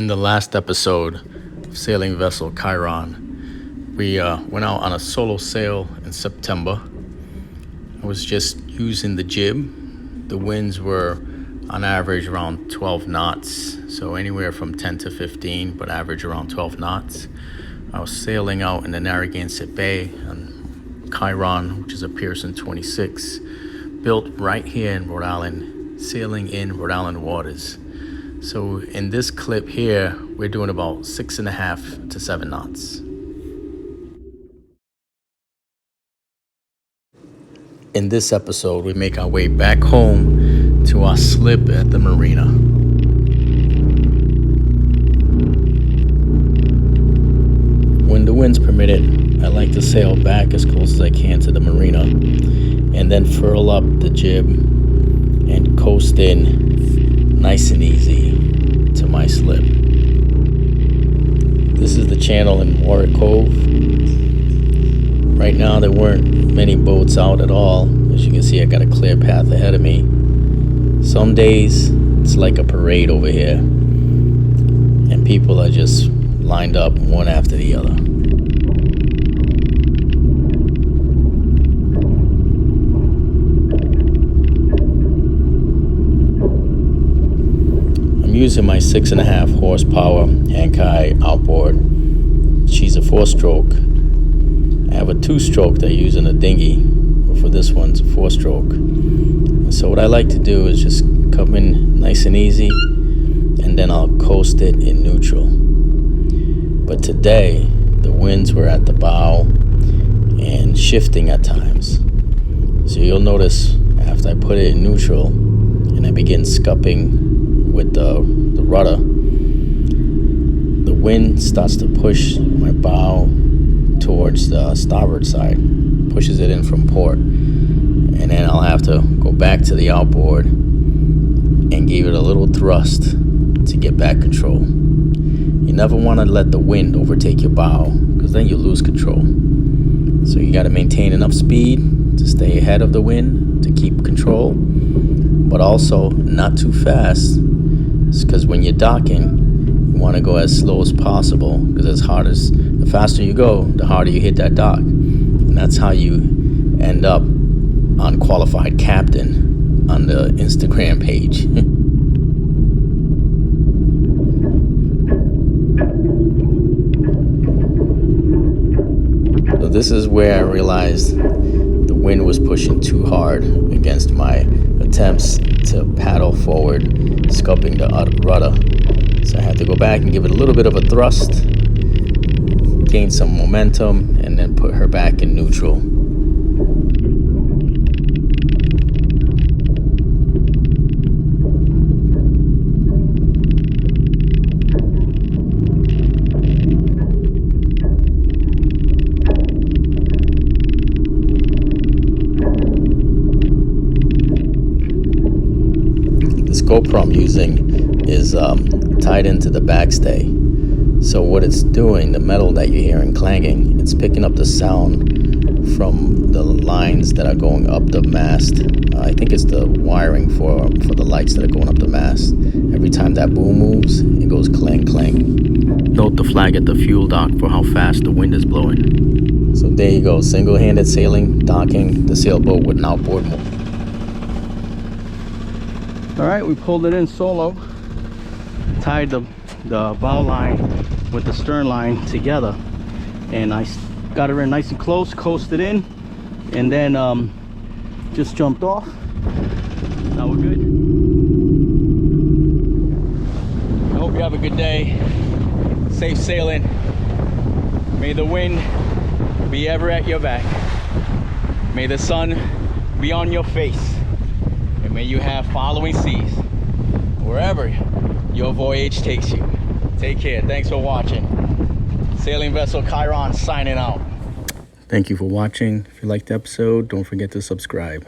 In the last episode of Sailing Vessel Chiron, we went out on a solo sail in September. I was just using the jib. The winds were on average around 12 knots, so anywhere from 10 to 15, but average around 12 knots. I was sailing out in the Narragansett Bay on Chiron, which is a Pearson 26, built right here in Rhode Island, sailing in Rhode Island waters. So in this clip here, we're doing about 6.5 to 7 knots. In this episode, we make our way back home to our slip at the marina. When the wind's permitted, I like to sail back as close as I can to the marina and then furl up the jib and coast in nice and easy to my slip. This is the channel in Warwick Cove. Right now there weren't many boats out at all. As you can see, I got a clear path ahead of me. Some days it's like a parade over here, and people are just lined up one after the other. I'm using my 6.5 horsepower Hankai outboard. She's a 4-stroke. I have a 2-stroke that I use in a dinghy, but for this one's a 4-stroke. So what I like to do is just come in nice and easy, and then I'll coast it in neutral. But today, the winds were at the bow and shifting at times. So you'll notice after I put it in neutral and I begin scupping with the rudder, the wind starts to push my bow towards the starboard side, pushes it in from port, and then I'll have to go back to the outboard and give it a little thrust to get back control. You never want to let the wind overtake your bow, because then you lose control. So you got to maintain enough speed to stay ahead of the wind to keep control, but also not too fast, because when you're docking, you want to go as slow as possible, because the faster you go, the harder you hit that dock. And that's how you end up unqualified captain on the Instagram page. So this is where I realized the wind was pushing too hard against my attempts to paddle forward, scupping the rudder. So I had to go back and give it a little bit of a thrust, gain some momentum, and then put her back in neutral. This GoPro I'm using is tied into the backstay. So what it's doing, the metal that you're hearing clanging, it's picking up the sound from the lines that are going up the mast. I think it's the wiring for the lights that are going up the mast. Every time that boom moves, it goes clang, clang. Note the flag at the fuel dock for how fast the wind is blowing. So there you go, single-handed sailing, docking the sailboat with an outboard motor. All right, we pulled it in solo, tied the bow line with the stern line together, and I got her in nice and close, coasted in, and then just jumped off. Now we're good. I hope you have a good day. Safe sailing. May the wind be ever at your back. May the sun be on your face. And may you have following seas wherever your voyage takes you. Take care. Thanks for watching. Sailing Vessel Chiron signing out. Thank you for watching. If you liked the episode, don't forget to subscribe.